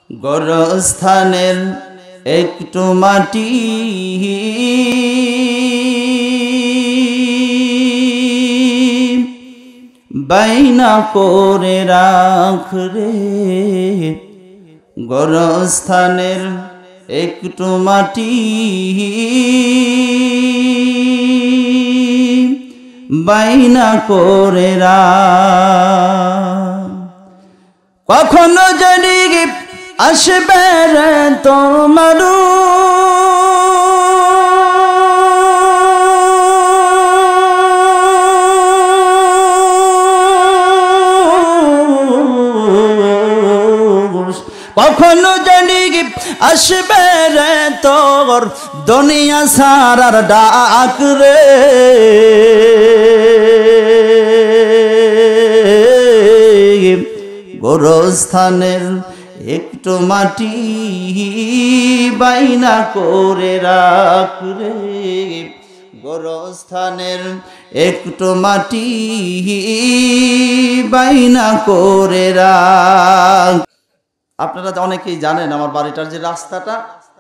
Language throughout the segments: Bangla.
গোরস্থানের একটু মাটি বাইনা করে রাখ রে, গোরস্থানের একটু মাটি বাইনা করে রাখ। কখনো যদি আসবে রে তোমার কখনো জানি আসবে রে তোর দুনিয়া সারার ডাক রে, গোরস্থানের একটু মাটি বাইনা করে রাখ রে, গোরস্থানের একটু মাটি বাইনা করে রাখ। আপনারা অনেকেই জানেন আমার বাড়িটার যে রাস্তাটা,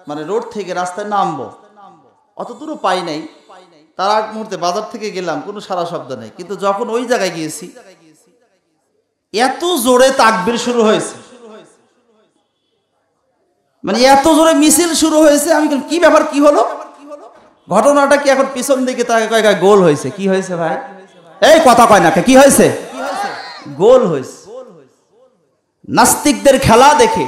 মানে রোড থেকে রাস্তায় নামবো অত দূরও পাই নাই, তার আগ মুহূর্তে বাজার থেকে গেলাম, কোনো সারা শব্দ নেই। কিন্তু যখন ওই জায়গায় গিয়েছি এত জোরে তাকবীর শুরু হয়েছে, মানে এত জোরে মিছিল শুরু হয়েছে। আমি কি ব্যাপার, কি হলো, ঘটনাটা কি? এখন পিছন দিকে তাকে কয় গোল হয়েছে। কি হয়েছে ভাই? এই কথা কয় না, কি হয়েছে? গোল হয়েছে। নাস্তিকদের খেলা দেখে,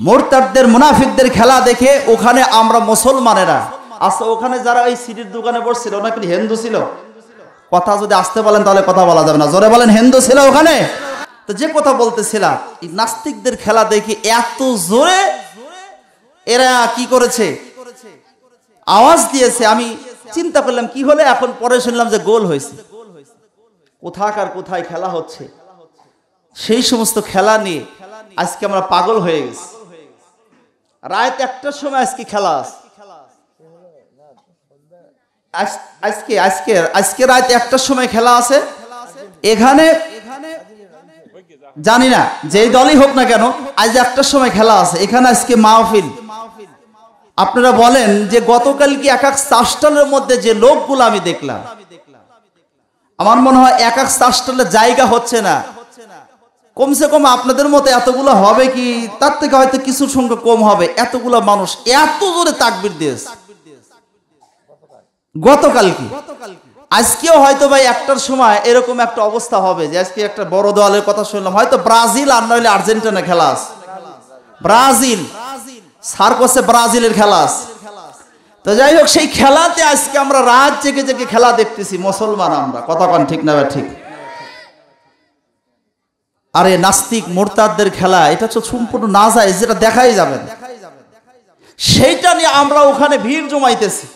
মুরতাদদের মুনাফিকদের খেলা দেখে ওখানে আমরা মুসলমানেরা আচ্ছা, ওখানে যারা ওই সিটির দোকানে বসছিল ওরা কি হিন্দু ছিল? কথা যদি আসতে বলেন তাহলে কথা বলা যাবে না, জোরে বলেন হিন্দু ছিল ওখানে? তো যে কথা বলতেছিলাম, এই নাস্তিকদের খেলা দেখে এত জোরে এরা কি করেছে, আওয়াজ দিয়েছে। আমি চিন্তা করলাম কি হলে, এখন পরে শুনলাম যে গোল হয়েছে। কোথাকার কোথায় খেলা হচ্ছে, সেই সমস্ত খেলা নিয়ে আজকে আমরা পাগল হয়ে গেছি। রাত 1টার সময় আজকে খেলা আছে, আজকে রাত 1টার সময় খেলা আছে এখানে। জানি না যেই দলই হোক না কেন, আজ 1টার সময় খেলা আছে এখানে, আজকে মাহফিল। আপনারা বলেন যে গতকাল কি এক এক চাষটালের মধ্যে যে লোকগুলো আমি দেখলাম, আমার মনে হয় এক এক চাষটালের জায়গা হচ্ছে না, কমসে কম আপনাদের মতো এতগুলো হবে কি, তার থেকে হয়তো কিছু সংখ্যা কম হবে। এতগুলো মানুষ এত জোরে তাকবীর দিয়েছে গতকাল কি, আজকেও হয়তো ভাই 1টার সময় এরকম একটা অবস্থা হবে যে আজকে একটা বড় দলের কথা শুনলাম, হয়তো ব্রাজিল আর নইলে আর্জেন্টিনা খেলা আছে। ব্রাজিল সার করছে, ব্রাজিলের খেলা আছে। তো যাই হোক, সেই খেলাতে আজকে আমরা রাত জেগে জেগে খেলা দেখতেছি মুসলমান আমরা। কথা কন ঠিক না? ঠিক। আরে নাস্তিক মুরতাদদের খেলা, এটা তো সম্পূর্ণ না যায়, যেটা দেখাই যাবে না, সেইটা নিয়ে আমরা ওখানে ভিড় জমাইতেছি।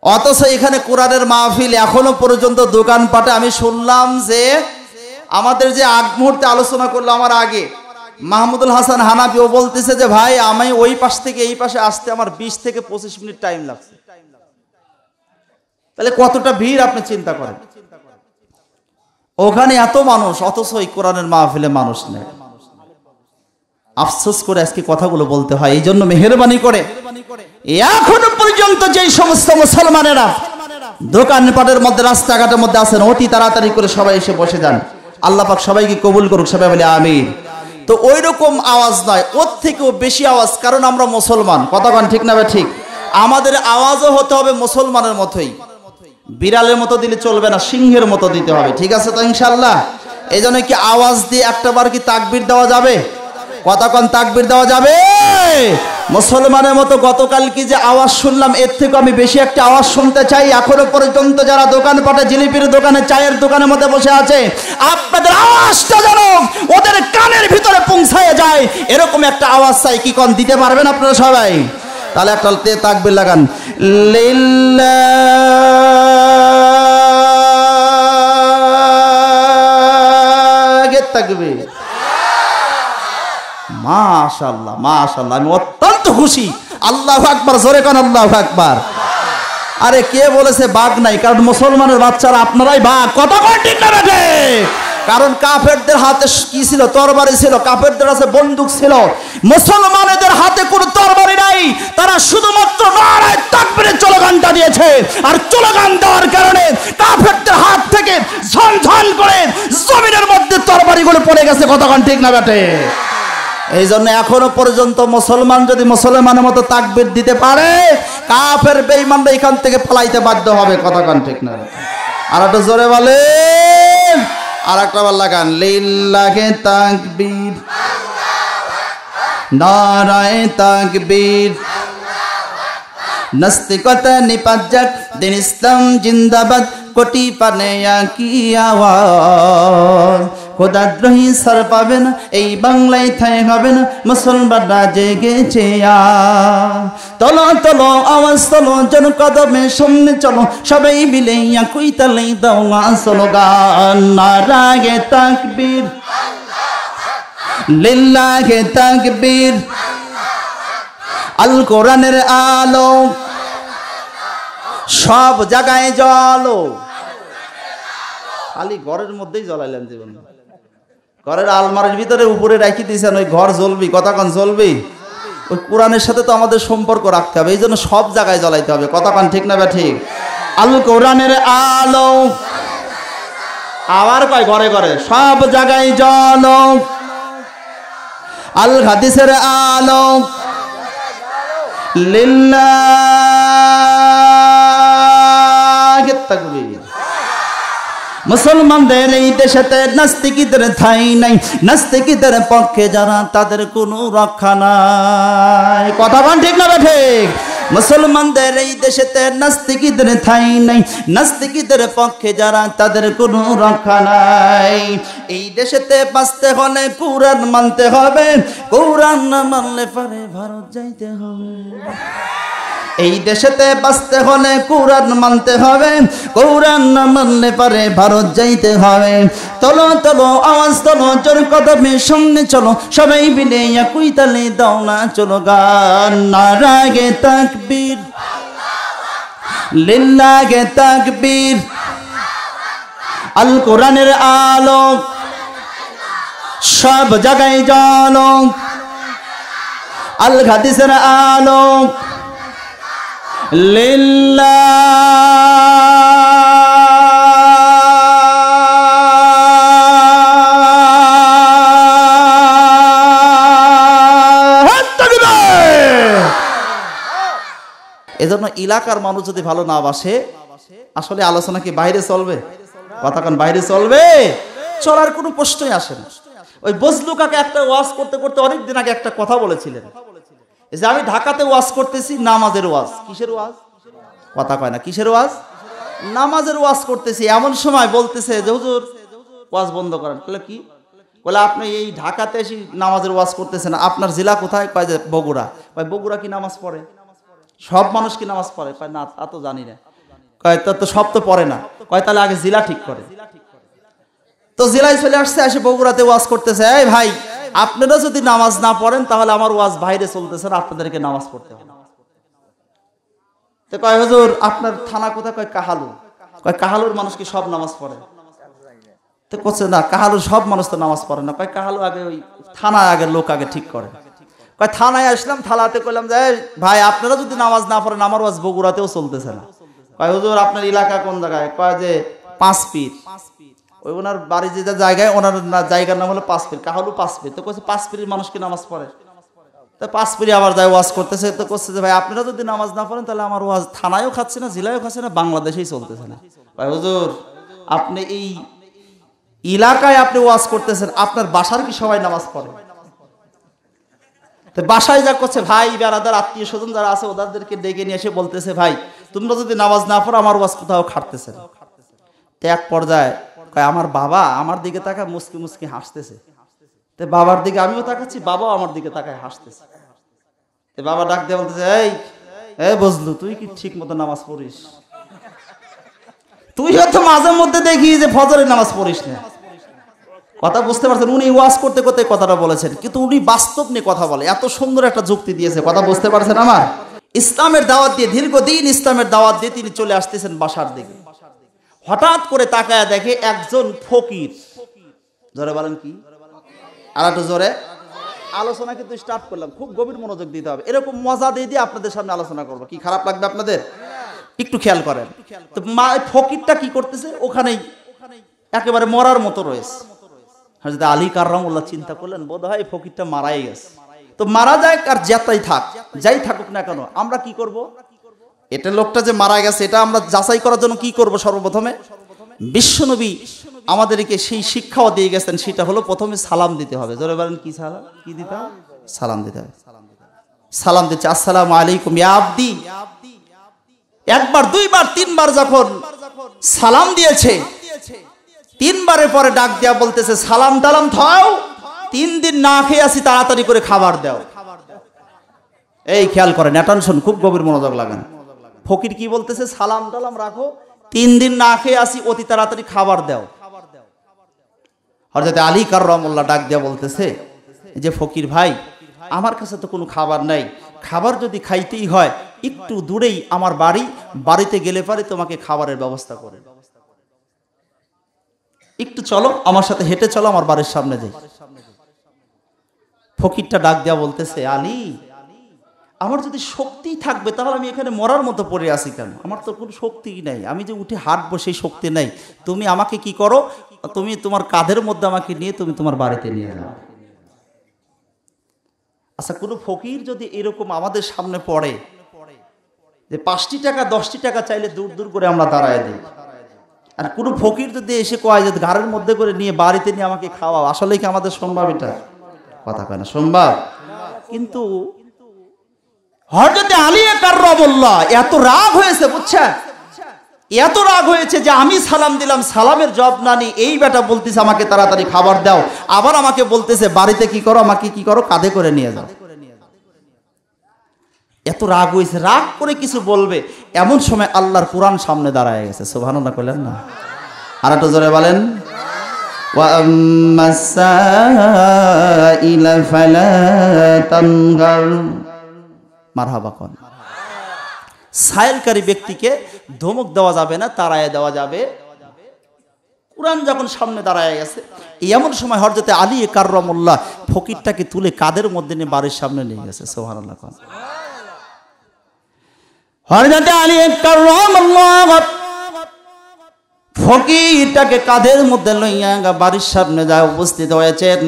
অথচ এখানে কোরআনের মাহফিল এখনো পর্যন্ত দোকানপাটে আমি শুনলাম যে আমাদের যে আগ মুহূর্তে আলোচনা করলো আমার আগে মাহমুদুল হাসান হানাফি, ও বলতেছে যে ভাই আমি ওই পাশ থেকে এই পাশে আসতে আমার 20 থেকে 25 মিনিট টাইম লাগছে। তাহলে কতটা ভিড় আপনি চিন্তা করেন। ওখানে এত মানুষ, অথচ এই কোরআনের মাহফিলে মানুষ নেই। আফসোস করে আজকে কথাগুলো বলতে হয়। এই জন্য মেহেরবানি করে এখনো পর্যন্ত যেই সমস্ত মুসলমানেরা দোকানপাটের মধ্যে রাস্তাঘাটের মধ্যে আছেন, অতি তাড়াতাড়ি করে সবাই এসে বসে যান। আল্লাহ পাক সবাইকে কবুল করুক, সবাই বলে আমিন। তো ওই রকম আওয়াজ নয়, ওর থেকেও বেশি আওয়াজ, কারণ আমরা মুসলমান। কতক্ষণ ঠিক না? ঠিক। আমাদের আওয়াজও হতে হবে মুসলমানের মতোই, বিড়ালের মতো দিলে চলবে না, সিংহের মতো দিতে হবে। ঠিক আছে তো ইনশাআল্লাহ? এই জন্য কি আওয়াজ দিয়ে একটাবার কি তাকবীর দেওয়া যাবে? কতক্ষণ তাকবীর দেওয়া যাবে? মুসলমানের মতো গতকাল কি যে আওয়াজ শুনলাম, এর থেকে আমি বেশি একটা আওয়াজ শুনতে চাই। এখনো পর্যন্ত যারা দোকানপাটে, জিলিপির দোকানে, চায়ের দোকানের মধ্যে বসে আছে, আপনাদের আওয়াজটা যেন ওদের কানের ভিতরে পৌঁছায় যায়, এরকম একটা আওয়াজ চাই। কি কোন দিতে পারবেন আপনারা সবাই? তাহলে একটা তাকবীর লাগান। লিল্লাহি তাকবীর। মাশাআল্লাহ, মাশাআল্লাহ, আমি অত্যন্ত খুশি। আল্লাহু আকবার, জোরে কোন আল্লাহু আকবার। আরে কে বলেছে বাঘ নাই? কারণ মুসলমানের বাচ্চারা আপনারাই বাঘ। কথা কয় ঠিক না? কারণ কাফেরদের হাতে কি ছিল? তরবারি ছিল। কাফেরদের কাছে বন্দুক ছিল। মুসলমানদের হাতে কোনো তরবারি নাই। তারা শুধুমাত্র নারায়ে তাকবীরের স্লোগানটা দিয়েছে। আর স্লোগান দেওয়ার কারণে কাফেরদের হাত থেকে ঝনঝন করে জমিনের মধ্যে তরবারিগুলো পড়ে গেছে। কতক্ষণ ঠিক না বেটে? এই জন্য এখনো পর্যন্ত মুসলমান যদি মুসলমানের মতো তাকবীর দিতে পারে, কাফের বেঈমানরা এখান থেকে পালাইতে বাধ্য হবে। কতক্ষণ ঠিক না? আর একটু জোরে বলেন, আর একটা বার লাগান, লিল্লাহি তাকবীর, নারায়ে তাকবীর, নাস্তিকতা নিপাত যাক, দিন ইসলাম জিন্দাবাদ, কোটি পানে কি আওয়াজ। খোদাদ্রোহী সার পাবে না, এই বাংলায় ঠাঁই হবে না, মুসলমানরা জেগেছে আজ। তলো তলো আওয়াজ তলো, জন কদমে সামনে চলো, সবাই মিলে একই তালে দাও না স্লোগান, নারায়ে তাকবীর, লিল্লাহি তাকবীর। আল কোরআনের আলো সব জায়গায় জ্বলো। খালি ঘরের মধ্যেই জ্বলাইলেন জীবন। ঘরের আলমারির ভিতরে উপরে রাখি দিয়েছেন, ওই ঘর জ্বলবি। কতক্ষণ জ্বলবি? ওই কোরআনের সাথে তো আমাদের সম্পর্ক রাখতে হবে, এই জন্য সব জায়গায় জ্বলাইতে হবে। কতক্ষণ ঠিক না বা ঠিক? আল কোরআনের আলো আবার কয় ঘরে ঘরে সব জায়গায় জ্বলো। আল হাদিসের আলো লিল্লাহি তাকবীর। মুসলমানদের এই দেশেতে নাস্তিকদের ঠাঁই নাই, নাস্তিকদের পক্ষে যারা তাদের কোনো রক্ষা নাই। কথা বল ঠিক না ঠিক? মুসলমানদের এই দেশেতে নাস্তিকদের ঠাঁই নাই, নাস্তিকদের পক্ষে যারা তাদের কোনো রক্ষা নাই। এই দেশেতে বাঁচতে হলে কোরআন মানতে হবে, কোরআন না মানলে পারে ভারত যাইতে হবে। এই দেশেতে বাঁচতে হলে কোরআন মানতে হবে, কোরআন না মানলে পারে ভারত যাইতে হবে। তলো তলো আওয়াজ তলো, জোর কদমে সামনে চলো, সবাই মিলে একই তালে দাও না স্লোগান, নারায়ে তাকবীর, লিল্লাহি তাকবীর। আল কোরআনের আলো সব জায়গায় জ্বলো। আল হাদিসের আলো এজন্য এলাকার মানুষ যদি ভালো না বাসে, আসলে আলোচনা কি বাইরে চলবে? কতক্ষণ বাইরে চলবে? চলার কোনো প্রশ্নই আসে না। ওই বজলু কাকা একটা ওয়াজ করতে করতে অনেকদিন আগে একটা কথা বলেছিলেন যে আমি ঢাকাতে ওয়াজ করতেছি, নামাজের ওয়াজ। কিসের ওয়াজ? কথা কয় না। কিসের ওয়াজ? নামাজের ওয়াজ করতেছি। এমন সময় বলতেছে যে হুজুর ওয়াজ বন্ধ করেন। বলে কি? বলে আপনি এই ঢাকাতে এসে নামাজের ওয়াজ করতেছেন, আপনার জেলা কোথায়? কয় যে বগুড়া। কয় বগুড়া কি নামাজ পড়ে? সব মানুষ কি নামাজ পড়ে? কয় না, তা তো জানি না। কয় তো সব তো পড়ে না। কয় তাহলে আগে জেলা ঠিক করে। তো জেলায় চলে আসছে, এসে বগুড়াতে ওয়াজ করতেছে। এই ভাই, আপনারা যদি নামাজ না পড়েন তাহলে আমার ওয়াজ বাইরে চলতেছে, আপনাদেরকে নামাজ পড়তে হবে। তো কয় হুজুর আপনার থানা কোথায়? কয় কাহালু। কয় কাহালুর মানুষ কি সব নামাজ পড়ে? তো করছে না, কাহালুর সব মানুষ তো নামাজ পড়ে না। কয় কাহালু আগে ওই থানায় আগে লোক আগে ঠিক করে। কয় থানায় আসলাম, থানাতে কইলাম যে ভাই আপনারা যদি নামাজ না পড়েন আমার ওয়াজ বগুড়াতেও চলতেছে না। কয় হুজুর আপনার এলাকা কোন জায়গায়? কয় যে পাঁচ পীর। ওই ওনার বাড়ি যে জায়গায়, ওনার জায়গার নাম হলো পাঁচ পীর, কাহালু পাঁচ পীর। তো কইছে পাঁচ পীরের মানুষ কি নামাজ পড়ে? তো পাঁচ পীর আবার যায় ওয়াজ করতেছে। তো করছে যে ভাই আপনারা যদি নামাজ না পড়েন তাহলে আমার ওয়াজ থানায়ও খাচ্ছে না, জেলায়ও খাচ্ছে না, বাংলাদেশেই চলতেছে না। ভাই হুজুর আপনি এই এলাকায় আপনি ওয়াজ করতেছেন, আপনার বাসার কি সবাই নামাজ পড়ে? তো বাসায় যা করছে ভাই বেড়াদার আত্মীয় স্বজন যারা আছে ওদেরকে ডেকে নিয়ে এসে বলতেছে ভাই তোমরা যদি নামাজ না পড়ো আমার ওয়াজ কোথাও খাটতেছে না। তো এক পর্যায়ে কয় আমার বাবা আমার দিকে তাকায় মুস্কি মুস্কি হাসতেছে। তো বাবার দিকে আমিও তাকাচ্ছি, বাবাও আমার দিকে তাকায় হাসতেছে। তো বাবা ডাক দিয়ে বলতেছে এই বুঝলু তুই কি ঠিক মতো নামাজ পড়িস? তুই হয়তো মাঝে মধ্যে দেখি যে ফজরের নামাজ পড়িস না। কথা বুঝতে পারছেন? উনি ওয়াজ করতে করতে কথাটা বলেছেন, কিন্তু উনি বাস্তব নিয়ে কথা বলে, এত সুন্দর একটা যুক্তি দিয়েছে। কথা বুঝতে পারছেন? আমার ইসলামের দাওয়াত দিয়ে, দীর্ঘদিন ইসলামের দাওয়াত দিয়ে তিনি চলে আসতেছেন বাসার দিকে। হঠাৎ করে তাকায়া দেখে একজন ফকির জোরে বলেন কি? আর একটু জোরে। আলোচনা কিন্তু স্টার্ট করলাম, খুব গভীর মনোযোগ দিতে হবে। এরকম মজা দিয়ে দিয়ে আপনাদের সামনে আলোচনা করবো, কি খারাপ লাগবে আপনাদের? একটু খেয়াল করেন তো। ফকিরটা কি করতেছে? ওখানেই একেবারে মরার মতো রয়েছে। হযরত আলী কাররামুল্লাহ চিন্তা করলেন, বোধহয় ফকিরটা মারাই গেছে। তো মারা যায় আর যাই থাকুক না কেন, আমরা কি করব? এটা লোকটা যে মারা গেছে এটা আমরা যাচাই করার জন্য কি করব? সর্বপ্রথমে বিশ্বনবী আমাদেরকে সেই শিক্ষাও দিয়ে গেছেন, সেটা হলো প্রথমে সালাম দিতে হবে। জোরে বলেন কি? সালাম কি দিতে হবে? সালাম দিতে হবে। সালাম দিচ্ছে, আসসালামু আলাইকুম ইয়া আবদি। একবার, দুইবার, তিনবার যখন সালাম দিয়েছে, তিনবারের পরে ডাক দেয়া বলতেছে, সালাম টালাম থাও, 3 দিন না খেয়ে আসি, তাড়াতাড়ি করে খাবার দাও। এই খেয়াল করেন, অ্যাটেনশন, খুব গভীর মনোযোগ লাগান। ফকির কি বলতেছে? সালাম টালাম রাখো, 3 দিন না খেয়ে আসি, অতি তাড়াতাড়ি খাবার দাও। হযরত আলী কাররামুল্লাহ ডাক দেয়া বলতেছে যে, ফকির ভাই, আমার কাছে তো কোনো খাবার নাই, খাবার যদি খাইতেই হয় একটু দূরেই আমার বাড়িতে গেলে পারে তোমাকে খাবারের ব্যবস্থা করে, একটু চলো আমার সাথে, হেঁটে চলো, আমার বাড়ির সামনে যাই। ফকিরটা ডাক দেয়া বলতেছে, আলী, আমার যদি শক্তি থাকবে তাহলে আমি এখানে মরার মতো পড়ে আছি কেন? আমার তো কোনো শক্তি নাই, আমি যে উঠে হাঁটবো সেই শক্তি নাই। তুমি আমাকে কি করো, তুমি তোমার কাঁধের মধ্যে আমাকে নিয়ে তুমি তোমার বাড়িতে নিয়ে যাও। আচ্ছা, কোনো ফকির যদি এরকম আমাদের সামনে পড়ে যে 5টি টাকা 10টি টাকা চাইলে দূর দূর করে আমরা দাঁড়ায় দিই, আর কোনো ফকির যদি এসে কয় যে ঘাড়ের মধ্যে করে নিয়ে বাড়িতে নিয়ে আমাকে খাওয়াও, আসলে কি আমাদের সম্ভব? এটা কথা কয় না, সম্ভব? কিন্তু হযরত আলী কাররামুল্লাহ এত রাগ হয়েছে, বুঝছেন, এত রাগ হয়েছে যে আমি সালাম দিলাম, সালামের জবাব না নিয়ে এই বেটা বলতেছে আমাকে তাড়াতাড়ি খাবার দাও, আবার আমাকে বলতেছে বাড়িতে কি করো, আমাকে কি করো, কাঁধে করে নিয়ে যাও। এত রাগ হয়েছে, রাগ করে কিছু বলবে, এমন সময় আল্লাহর কুরআন সামনে দাঁড়ায় গেছে। সুবহানাল্লাহ কইলেন না? আর একটু জোরে বলেন, ওয়া আম্মাস সাইলা ফালা তানগার। মারহাবা কোন। সাইলকারী ব্যক্তিকে ধমক দেওয়া যাবে না, তাড়ায় দেওয়া যাবে। কুরআন যখন সামনে দাঁড়ায় গেছে, এমন সময় হযরত আলী কাররামুল্লাহ ফকিরটাকে তুলে কাঁধের মধ্যে নিয়ে বাড়ির সামনে নিয়ে গেছে। সুবহানাল্লাহ কোন। হযরত আলী কাররামুল্লাহ ফকিরটাকে কাঁধের মধ্যে লইয়া বাড়ির সামনে যায় উপস্থিত হয়েছেন।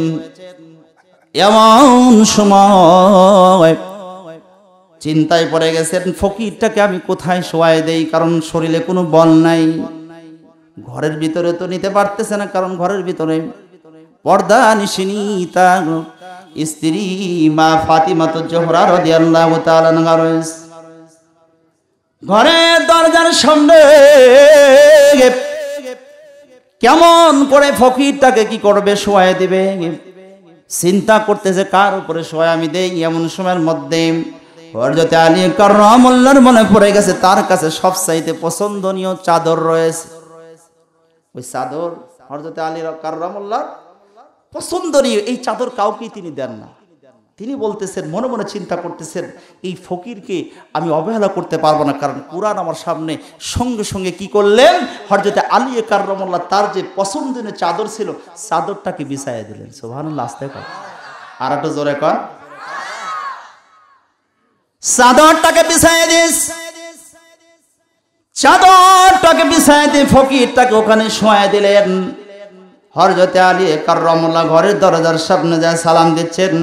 এমন সময় চিন্তায় পড়ে গেছেন, ফকিরটাকে আমি কোথায় শোয়াই দেই, কারণ শরীরে কোনো বল নাই। ঘরের ভিতরে তো নিতে পারতেছে না, কারণ ঘরের ভিতরে পর্দা নিশিনী তার স্ত্রী মা ফাতিমাতুজ জোহরা রাদিয়াল্লাহু তাআলা আনহা রয়েছে। ঘরের দরজার সামনে কেমন করে ফকিরটাকে কি করবে, শোয়াই দিবে, চিন্তা করতেছে কার উপরে শোয়া আমি দেই। এমন সময়ের মধ্যে হযরত আলী কাররামুল্লাহর মনে পড়ে গেছে তার কাছে সবচাইতে পছন্দনীয় চাদর রয়েছে। ওই চাদর হযরত আলী কাররামুল্লাহর পছন্দনীয়, এই চাদর কাউকেই তিনি দেন না। তিনি বলতেছেন, মনে মনে চিন্তা করতেছেন, এই ফকিরকে আমি অবহেলা করতে পারবো না, কারণ কুরআন আমার সামনে। সঙ্গে সঙ্গে কি করলেন, হযরত আলী কাররামুল্লাহ তার যে পছন্দনীয় চাদর ছিল, চাদরটাকে বিছাইয়া দিলেন। সুবহানাল্লাহ, আস্তে কর, আর একটু জোরে কর। চাদরটাকে বিছাইয়া দিস, চাদরটাকে বিছাইয়া দিয়ে ফকিরটাকে ওখানে শোয়া দিলেন। হযরত আলী কাররামুল্লাহ ঘরের দরজার সামনে যায় সালাম দিচ্ছেন,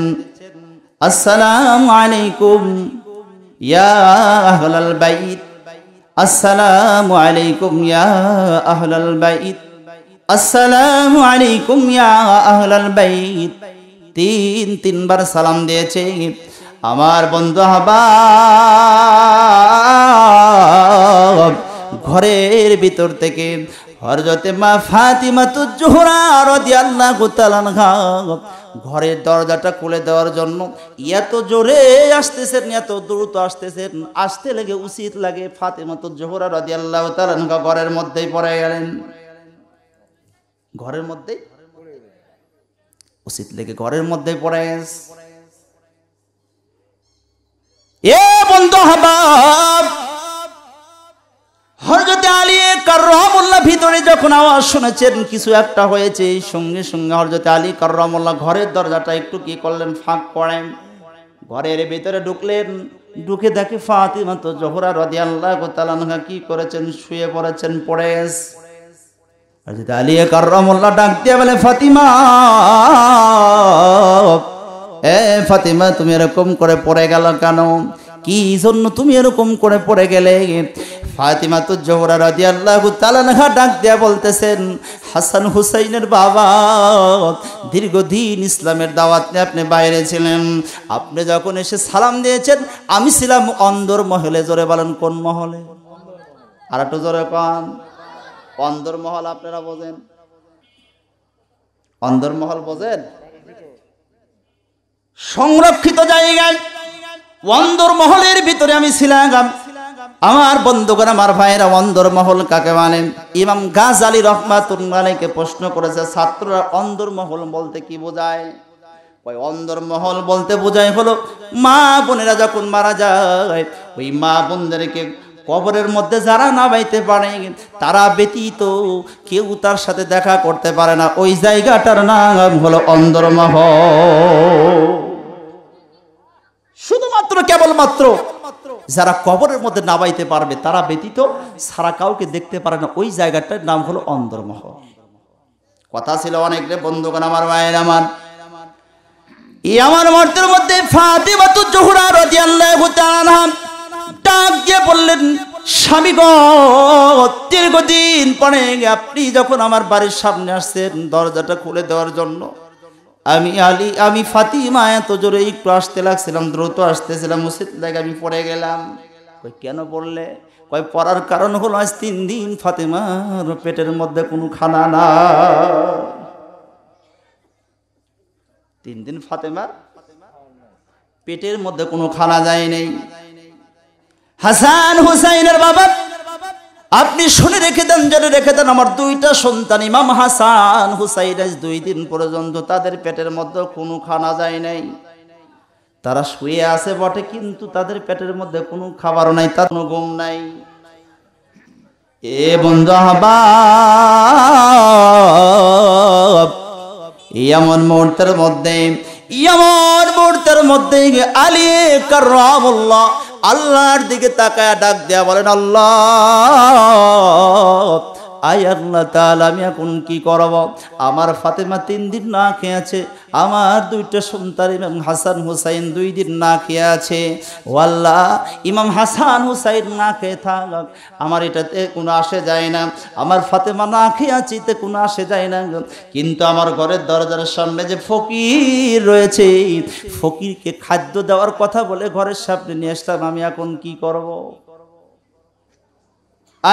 আসসালামু আলাইকুম ইয়া আহলাল বাইত, আসসালামু আলাইকুম ইয়া আহলাল বাইত, আসসালামু আলাইকুম ইয়া আহলাল বাইত। 3বার সালাম দিয়েছে। আমার বন্ধু আহবাব, ঘরের ভিতর থেকে হযরতে মা ফাতিমাতুজ জোহরা রাদিয়াল্লাহু তাআলা আনহা ঘরের দরজাটা খুলে দেওয়ার জন্য এত জোরে আসতেছেন, এত দ্রুত আসতেছেন, আসতে লেগে উচিত লাগে ফাতিমাতুজ জোহরা রাদিয়াল্লাহু তাআলা আনহা ঘরের মধ্যেই পড়ে গেলেন। ঘরের মধ্যেই উচিত লেগে ঘরের মধ্যেই পড়ে গেছে। এ বন্ধু আহবাব, হযরত আলী কাররামুল্লাহ ভিতরে যখন আওয়াজ শুনেছেন কিছু একটা হয়েছে, সঙ্গে সঙ্গে হযরত আলী কাররামাল্লাহ ঘরের দরজাটা একটু কি করলেন, ফাঁক করেন, ঘরের ভিতরে ঢুকলেন। ঢুকে দেখে ফাতিমা তো জোহরা রাদিয়াল্লাহু তাআলা আনহা কি করেছেন, শুয়ে পড়েছেন, পড়ে গেছে। হযরত আলী কাররামাল্লাহ ডাক দিয়ে বলে, ফাতিমা, এ ফাতিমা, তুমি এরকম করে পড়ে গেল কেন? কি জন্য তুমি এরকম করে পড়ে গেলে? ফাতিমা তো জোহরা রাদিয়াল্লাহু তাআলা আনহা ডাক দিয়ে বলতেছেন, হাসান হুসাইনের বাবা, দীর্ঘদিন ইসলামের দাওয়াত নিয়ে আপনি বাইরে ছিলেন। আপনি যখন এসে সালাম দিয়েছেন, আমি ছিলাম অন্দর মহলে। জোরে বলেন, কোন মহলে? আর একটু জোরে কোন। অন্দর মহল আপনারা বোঝেন? অন্দর মহল বোঝেন? সংরক্ষিত জায়গায় অন্দর মহলের ভিতরে আমি ছিলাম। আমার বন্ধুগণ, আমার ভাইরা, অন্দর মহল কাকে মানে? ইমাম গাজ্জালী রাহমাতুল্লাহ আলাইহিকে প্রশ্ন করেছে ছাত্ররা, অন্দর মহল বলতে কি বোঝায়? ওই অন্দর মহল বলতে বোঝায় হলো মা বোনেরা যখন মারা যায়, ওই মা বোনদেরকে কবরের মধ্যে যারা না বাইতে পারে, তারা ব্যতীত কেউ তার সাথে দেখা করতে পারে না, ওই জায়গাটার নাম হলো অন্দর মহল। শুধুমাত্র কেবলমাত্র যারা কবরের মধ্যে নামাইতে পারবে তারা ব্যতীত সারা কাউকে দেখতে পারে না, ওই জায়গাটার নাম হলো অন্দরমহল। কথা ছিল অনেক রে বন্ধুগণ, আমার ভাইয়ের, আমার মর্তের মধ্যে ফাতিমা তো জোহরা রাদিয়াল্লাহু তাআলা আনহা ডাক দিয়ে বললেন, স্বামী গো, দীর্ঘদিন পরে আপনি যখন আমার বাড়ির সামনে আসছেন দরজাটা খুলে দেওয়ার জন্য, আমি ফাতিমা এত জোরে একটু আসতে লাগছিলাম, দ্রুত আসতেছিলাম, উচিত লাগে আমি পড়ে গেলাম। কই কেন পড়লে? কই পড়ার কারণ হলো আজ 3 দিন ফাতিমার পেটের মধ্যে কোনো খানা না। 3 দিন ফাতিমার পেটের মধ্যে কোনো খানা যায় নাই। হাসান হুসাইনের বাবা, আপনি শুনে রেখে দেন, জেনে রেখে দেন, আমার 2টা সন্তান ইমাম হাসান হুসাইন আজ 2 দিন পর্যন্ত তাদের পেটের মধ্যে কোনো খানা যায় নাই। তারা শুয়ে আছে বটে, কিন্তু তাদের পেটের মধ্যে কোনো খাবার নাই, তার কোনো ঘুম নাই। এ বন্ধু আহবাব, এমন মুহূর্তের মধ্যে আলী কাররামাল্লাহ আল্লাহর দিকে তাকায় ডাক দেয়া বলেন, আল্লাহ, আয় আল্লাহ তাআলা, আমি এখন কি করব? আমার ফাতেমা 3 দিন না খেয়ে আছে, আমার 2টা সন্তান ইমাম হাসান হুসাইন 2 দিন না খেয়ে আছে। ও আল্লাহ, ইমাম হাসান হুসাইন না খেয়ে থাক, আমার এটাতে কোনো আসে যায় না, আমার ফাতেমা না খেয়ে আছে এতে কোনো আসে যায় না, কিন্তু আমার ঘরের দরজার সামনে যে ফকির রয়েছে, ফকিরকে খাদ্য দেওয়ার কথা বলে ঘরের সামনে নিয়ে আসলাম, আমি এখন কি করব?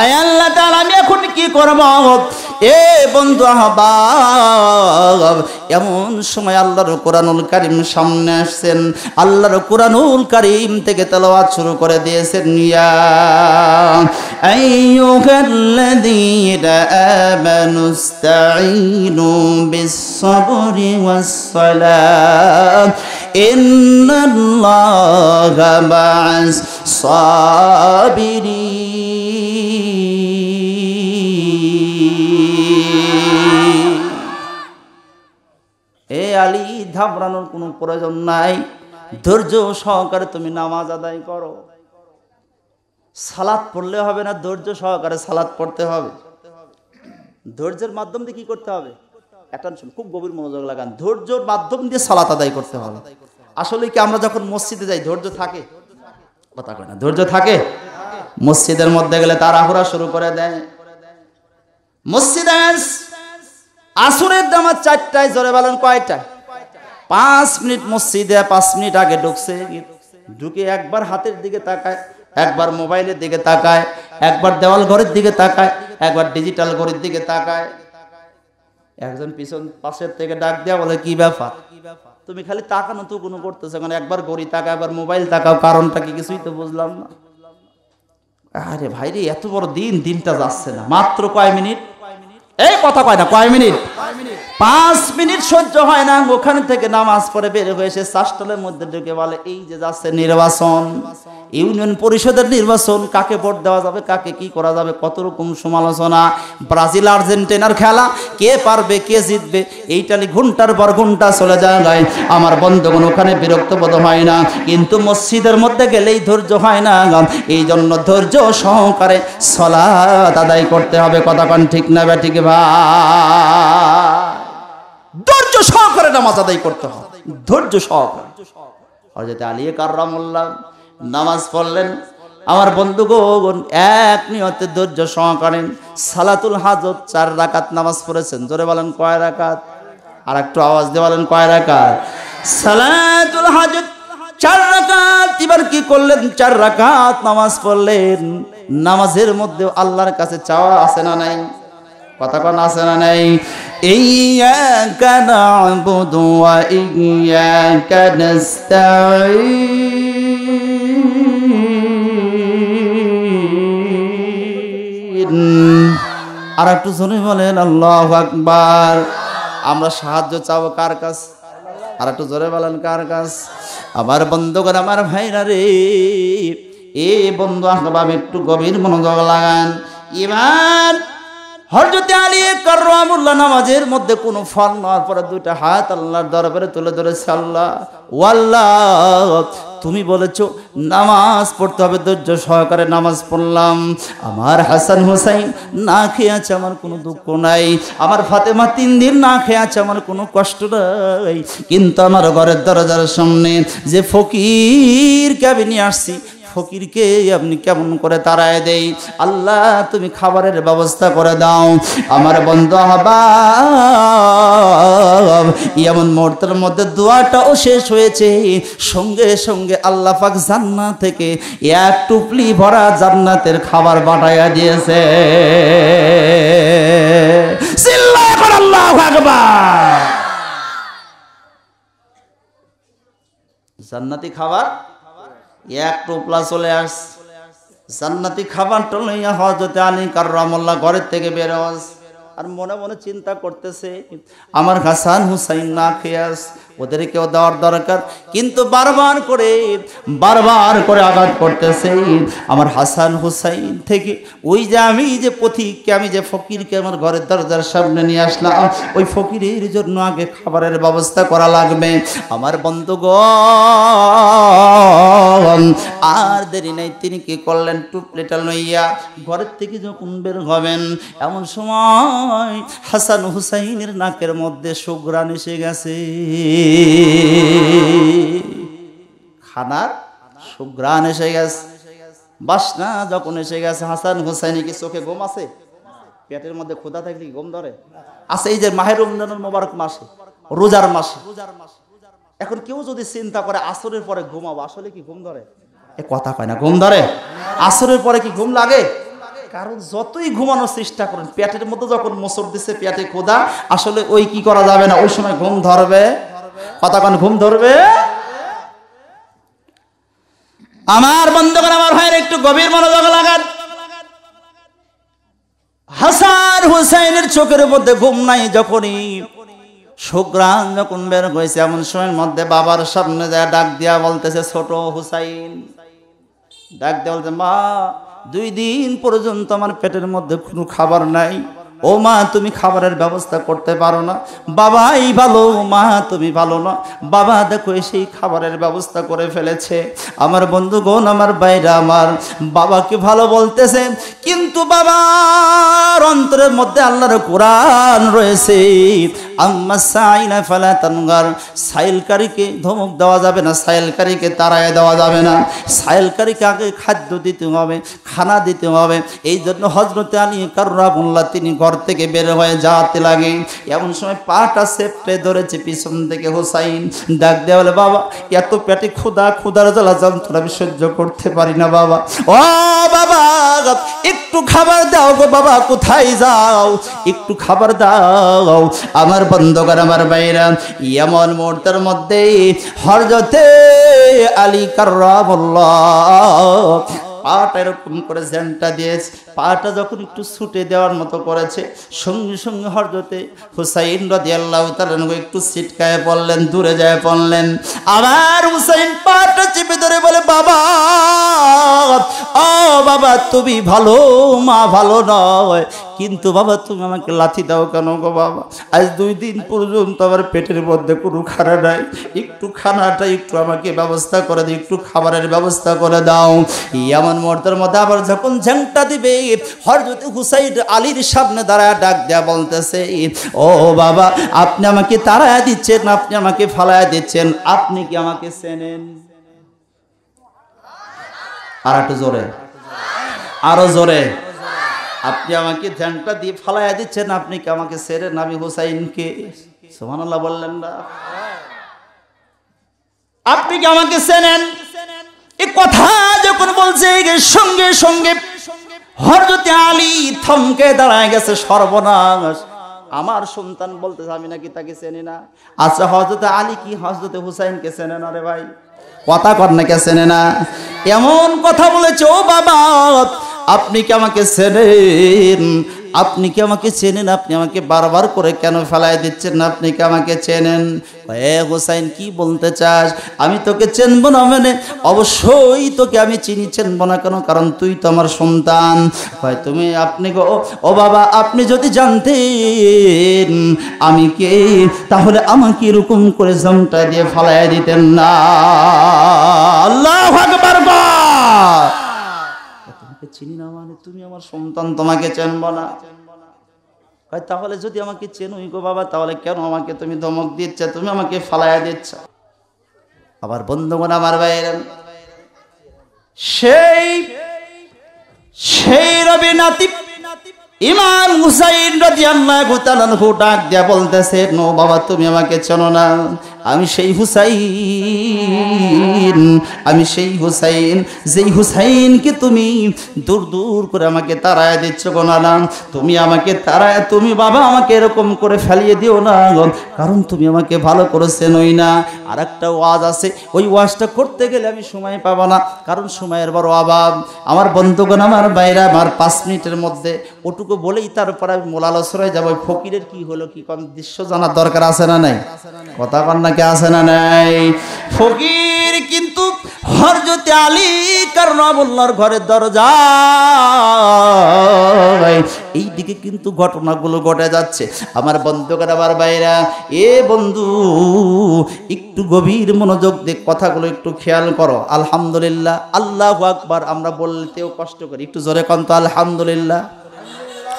আয় আল্লাহ তাআলা, আমি এখন কি করব? এ বন্ধু আহবাব, এমন সময় আল্লাহর কোরআনুল কারীম সামনে আসছেন, আল্লাহর কোরআনুল কারীম থেকে তেলাওয়াত শুরু করে দিয়েছেন, ইয়া আইয়ুহাল্লাযীনা আমানুস্তাঈনু বিস-সাবরি ওয়াস-সালাহ ইন্নাল্লাহা মা'আস সাবিরিন। এ আলী, ঘাবড়ানোর কোনো প্রয়োজন নাই, ধৈর্য সহকারে তুমি নামাজ আদায় করো। সালাত পড়লে হবে না, ধৈর্য সহকারে সালাত পড়তে হবে। ধৈর্যের মাধ্যম দিয়ে কি করতে হবে? অ্যাটেনশন, খুব গভীর মনোযোগ লাগান। ধৈর্যের মাধ্যম দিয়ে সালাত আদায় করতে হবে। আসলে কি আমরা যখন মসজিদে যাই ধৈর্য থাকে? কথা কয় না, ধৈর্য থাকে? মসজিদের মধ্যে গেলে তাড়াহুড়া শুরু করে দেয়। মসজিদে আসরের নামাজ 4টায়, জোরে বলেন কয়টায়? 5 মিনিট মসজিদে 5 মিনিট আগে ঢুকছে, ঢুকে একবার হাতের দিকে তাকায়, একবার মোবাইলের দিকে তাকায়, একবার দেওয়াল ঘরের দিকে তাকায়, একবার ডিজিটাল ঘড়ির দিকে তাকায়। একজন পিছন পাশের থেকে ডাক দেয়া বলে, কি ব্যাপার তুমি খালি তাকানো তো কোনো করতেছো কেন? একবার ঘড়ি তাকাও, একবার মোবাইল তাকাও, কারণটা কি? কিছুই তো বুঝলাম না। আরে ভাই রে, এত বড় দিনটা যাচ্ছে না, মাত্র কয় মিনিট? এই কথা কয় না, কয় মিনিট? 5 মিনিট সহ্য হয় না, ওখান থেকে নামাজ পড়ে বের হয়ে এসে চাষটলের মধ্যে ঢুকে বলে এই যে যাচ্ছে নির্বাচন, ইউনিয়ন পরিষদের নির্বাচন, কাকে ভোট দেওয়া যাবে, কাকে কি করা যাবে, কত রকম সমালোচনা, ব্রাজিল আর্জেন্টিনার খেলা, কে পারবে কে জিতবে, এইটালি ঘন্টার পর ঘন্টা চলে যায়। আমার বন্ধুগণ ওখানে বিরক্ত বোধ হয় না, কিন্তু মসজিদের মধ্যে গেলেই ধৈর্য হয় না। এই জন্য ধৈর্য সহকারে সালাত আদায় করতে হবে। কথা কোন ঠিক না বা ঠিক ভাই? ধৈর্য সহকারে নামাজ আদায় করতে হবে, ধৈর্য সহকারে। হযরত আলী কাররামুল্লাহ নামাজ পড়লেন। আমার বন্ধুগণ এক নিয়তে ধৈর্য সহকারে সালাতুল হাজত 4 রাকাত নামাজ পড়েছেন। জোরে বলেন কয় রাকাত? আর একটু আওয়াজ দিয়ে বলেন কয় রাকাত? সালাতুল হাজত 4 রাকাত। এবার কি করলেন? 4 রাকাত নামাজ পড়লেন। নামাজের মধ্যে আল্লাহর কাছে চাওয়া আছে না নাই? কথা কোন আছে না নাই? ইয়্যাকা না'বুদু ওয়া ইয়্যাকা নাস্তাঈন। আর একটু জোরে বলেন আল্লাহু আকবার। আমরা সাহায্য চাও কার কাছে? আর একটু জোরে বলেন কার কাছে? আমার বন্ধুগণ, আমার ভাইরা রে, এ বন্ধু আহবাব একটু গভীর মনোযোগ লাগান। ইমান হযরত আলী কাররামুল্লাহ নামাজের মধ্যে কোনো ফল নেওয়ার পরে 2টা হাত আল্লাহর দরবারে তুলে ধরেছে। আল্লাহ ও আল্লাহ, তুমি বলেছো নামাজ পড়তে হবে, ধৈর্য সহকারে নামাজ পড়লাম। আমার হাসান হুসাইন না খেয়ে আছে, আমার কোনো দুঃখ নাই। আমার ফাতেমা 3 দিন না খেয়ে আছে, আমার কোনো কষ্ট নাই। কিন্তু আমার ঘরের দরজার সামনে যে ফকিরকে আমি নিয়ে আসছি, ফকিরকে আপনি কেমন করে তাড়ায় দেই? আল্লাহ তুমি খাবারের ব্যবস্থা করে দাও। আমার বন্ধু আহবাব এমন মুহূর্তের মধ্যে দোয়াটাও শেষ হয়েছে, সঙ্গে সঙ্গে আল্লাহ পাক জান্নাত থেকে 1 টুপলি ভরা জান্নাতের খাবার পাঠাইয়া দিয়েছে। চিল্লায় বল আল্লাহু আকবার। জান্নাতি খাবার 1 টোপলা চলে আস। জান্নাতি খাবারটা লইয়া হযরত আলী কাররামুল্লাহ ঘরের থেকে বের হস। আর মনে মনে চিন্তা করতেছে, আমার হাসান হুসাইন না খেয়ে আস, ওদেরকেও দেওয়ার দরকার। কিন্তু বারবার করে আঘাত করতেছে। আমার হাসান হুসাইন থেকে ওই যে আমি যে পথিককে, আমি যে ফকিরকে আমার ঘরের দরজার সামনে নিয়ে আসলাম, ওই ফকিরের জন্য আগে খাবারের ব্যবস্থা করা লাগবে। আমার বন্ধুগণ আর দেরি নাই, তিনি কি করলেন? টুপলেটা লইয়া ঘরের থেকে যখন বের হবেন, এমন সময় হাসান হুসাইনের নাকের মধ্যে সুঘ্রাণ এসে গেছে। খানার সুঘ্রাণ এসে গেছে, বাসনা যখন এসে গেছে। হাসান হুসাইন কি চোখে ঘুম আছে? পেটের মধ্যে ক্ষুধা থাকলে কি ঘুম ধরে? আছে। এই যে মাহে রমজানুল মোবারক মাসে, রোজার মাসে, এখন কেউ যদি চিন্তা করে আসরের পরে ঘুমাবো, আসলে কি ঘুম ধরে? এ কথা কয় না, ঘুম ধরে? আসরের পরে কি ঘুম লাগে? কারণ যতই ঘুমানোর চেষ্টা করেন, পেটের মধ্যে যখন মোচড় দিচ্ছে, পেটে ক্ষুধা, আসলে ওই কি করা যাবে না, ওই সময় ঘুম ধরবে। কথা কোন ঘুম ধরবে? আমার বন্ধুগণ, আমার ভাইয়ের একটু গভীর মনোযোগ লাগান। হাসান হুসাইনের চোখের মধ্যে ঘুম নাই। যখনই সুঘ্রাণ যখন বের হয়েছে, এমন সময়ের মধ্যে বাবার সামনে যায় ডাক দিয়া বলতেছে, ছোট হুসাইন ডাক দিয়া বলতে, মা 2 দিন পর্যন্ত আমার পেটের মধ্যে কোনো খাবার নাই। ও মা, তুমি খাবারের ব্যবস্থা করতে পারো না? বাবাই ভালো, মা তুমি ভালো না। বাবা দেখো সেই খাবারের ব্যবস্থা করে ফেলেছে। আমার বন্ধুগণ, আমার বাইরা আমার বাবাকে ভালো বলতেছে, কিন্তু বাবার অন্তরের মধ্যে আল্লাহর কোরআন রয়েছে। আম্মা সাইনা ফালা তানগার, সাইলকারীকে ধমক দেওয়া যাবে না, সাইলকারীকে তাড়ায় দেওয়া যাবে না। সাইলকারীকে আগে খাদ্য দিতে হবে, খানা দিতে হবে। এই জন্য হযরত আলী কাররামুল্লাহ তিনি ঘর থেকে বের হয়ে যেতে লাগে। এমন সময় পাটা চেপটে ধরেছে পিছন থেকে হুসাইন। ডাক দেয়া বলে, বাবা এত পেটে ক্ষুধার জ্বালা যন্ত্রণা আমি সহ্য করতে পারি না বাবা। ও বাবা, একটু খাবার দাও গো বাবা, কোথায় যাও? একটু খাবার দাও। আমার বন্ধুগণ, আমার ভাইরা, এমন মুহূর্তের মধ্যে হযরত আলী কাররামুল্লাহ পাটা এরকম করে জ্যানটা দিয়েছে, পাটা যখন একটু ছুটে দেওয়ার মতো করেছে, সঙ্গে সঙ্গে হযরতে হুসাইন রাদিয়াল্লাহু তাআলা একটু ছিটকায় পড়লেন, দূরে যায় পড়লেন। আবার হুসাইন পাটা চেপে ধরে বলে, বাবা ও বাবা, তুমি ভালো, মা ভালো নয়, কিন্তু বাবা তুমি আমাকে লাথি দাও কেন গো বাবা? আজ 2 দিন পর্যন্ত আমার পেটের মধ্যে কোনো খানা নাই, একটু খানাটা একটু আমাকে ব্যবস্থা করে দিও, একটু খাবারের ব্যবস্থা করে দাও। এমন মুহূর্তের মধ্যে আবার যখন ঝাংটা দিবে, হযরত হুসাইন আলীর সামনে দাঁড়ায় ডাক দেয়া বলতেছে, ও বাবা, আপনি আমাকে তাড়ায়া দিচ্ছেন, আপনি আমাকে ফালায়া দিচ্ছেন, আপনি কি আমাকে চেনেন? আর একটু জোরে, আরো জোরে, আপনি আমাকে ধ্যানটা দিয়ে ফালাইয়া দিচ্ছেন, আপনি কি আমাকে চেনেন? আমি হুসাইনকে। সুবহানাল্লাহ বললেন না? আপনি কি আমাকে চেনেন? এই কথা যখন বলছে, সঙ্গে সঙ্গে হযরত আলী থমকে দাঁড়ায় গেছে। সর্বনাশ, আমার সন্তান বলতেছে আমি নাকি তাকে চেনি না। আচ্ছা, হযরত আলী কি হযরত হুসাইনকে চেনে না রে ভাই? কথা কর না, কে চেনে না? এমন কথা বলেছে, ও বাবা, আপনি কি আমাকে চেনেন? আপনি কি আমাকে চেনেন? আপনি আমাকে বারবার করে কেন ফেলায় দিচ্ছেন? আপনি কি আমাকে চেনেন? এ হুসাইন, কি বলতে চাস? আমি তোকে চিনব না মানে? অবশ্যই তোকে আমি চিনি, চিনব না কেন? কারণ তুই তো আমার সন্তান। ভাই তুমি, আপনি গো, ও বাবা, আপনি যদি জানতেন আমি কে, তাহলে আমাকে এরকম করে জামটা দিয়ে ফেলায় দিতেন না। আল্লাহু আকবার। তোমাকে চিনি না মানে? তুমি আমার সন্তান, তোমাকে চিনব না? তাহলে যদি আমাকে চেনোই গো বাবা, তাহলে কেন আমাকে তুমি ধমক দিচ্ছ, তুমি আমাকে ফালাইয়া দিচ্ছ? আবার বন্ধুগণ আমার ভাইয়েরা, সেই রবি নাতি ইমাম হুসাইন রাদিয়াল্লাহু তাআলা ডাক দিয়া বলতেছে, নো বাবা, তুমি আমাকে চেনো না? আমি সেই হুসাইন, আমি সেই হুসাইন, যেই হুসাইনকে তুমি দূর দূর করে আমাকে তাড়ায় দিচ্ছ গো না। তুমি আমাকে তাড়ায়, তুমি বাবা আমাকে এরকম করে ফেলিয়ে দিও না, কারণ তুমি আমাকে ভালো করে চেনোই না। আর একটা ওয়াজ আছে, ওই ওয়াজটা করতে গেলে আমি সময় পাবো না, কারণ সময়ের বড় অভাব। আমার বন্ধুগণ আমার বাইরা, আমার 5 মিনিটের মধ্যে ওটুকু বলেই তারপর আমি মূল আলোচনায় যাবো। ফকিরের কি হলো, কি কম দৃশ্য জানার দরকার আছে না নাই? কথা কন্যাকে আছে না নাই? ফকির কিন্তু হযরত আলী কাররামাল্লাহর ঘরের দরজা, এই দিকে কিন্তু ঘটনাগুলো ঘটে যাচ্ছে। আমার বন্ধুগণ আমার ভাইরা, এ বন্ধু, একটু গভীর মনোযোগ দিয়ে কথাগুলো একটু খেয়াল করো। আলহামদুলিল্লাহ, আল্লাহু আকবার আমরা বলতেও কষ্ট করি, একটু জোরে কন তো আলহামদুলিল্লাহ।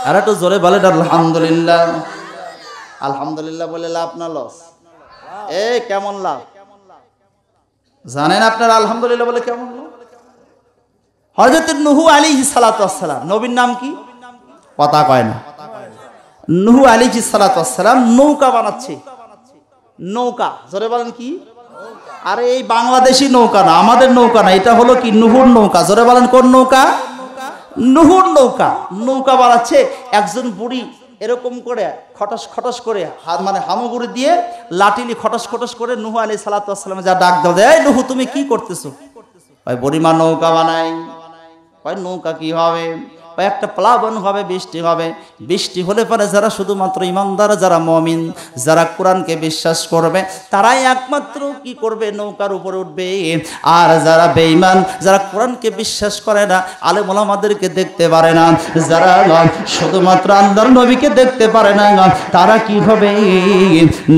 আর একটু জোরে বলেন আলহামদুলিল্লাহ। আলহামদুলিল্লাহ বলে লাভ না লস? কেমন লাভ জানেন আপনারা? আলহামদুলিল্লাহ বলে কেমন লাভ? হযরত নূহ আলাইহিস সালাতু ওয়াস সালাম, নবীর নাম কি? কথা কয় না। নূহ আলাইহিস সালাতু ওয়াস সালাম নৌকা বানাচ্ছে। নৌকা, জোরে বলেন কি? আরে এই বাংলাদেশি নৌকা না, আমাদের নৌকা না, এটা হলো কি? নূহুর নৌকা। জোরে বলেন কোন নৌকা? নূহুর নৌকা। নৌকা বানাচ্ছে একজন বুড়ি, এরকম করে খটস খটস করে মানে হামুগুড়ি দিয়ে লাঠিলি খটস খটস করে নূহ আলাইহিস সালাতু ওয়াস সালাম যা ডাক দাও, এই নূহ তুমি কি করতেছো? ওই বুড়িমা নৌকা বানাই। ওই নৌকা কি হবে? একটা প্লাবন হবে, বৃষ্টি হবে। বৃষ্টি হলে পরে যারা শুধুমাত্র ইমানদার, যারা মুমিন, যারা কোরআনকে বিশ্বাস করবে, তারাই একমাত্র কি করবে? নৌকার উপরে উঠবে। আর যারা বেঈমান, যারা কোরআনকে বিশ্বাস করে না, আলেম ওলামাদেরকে দেখতে পারে না, যারা শুধুমাত্র আল্লাহর নবীকে দেখতে পারে না, তারা কি হবে?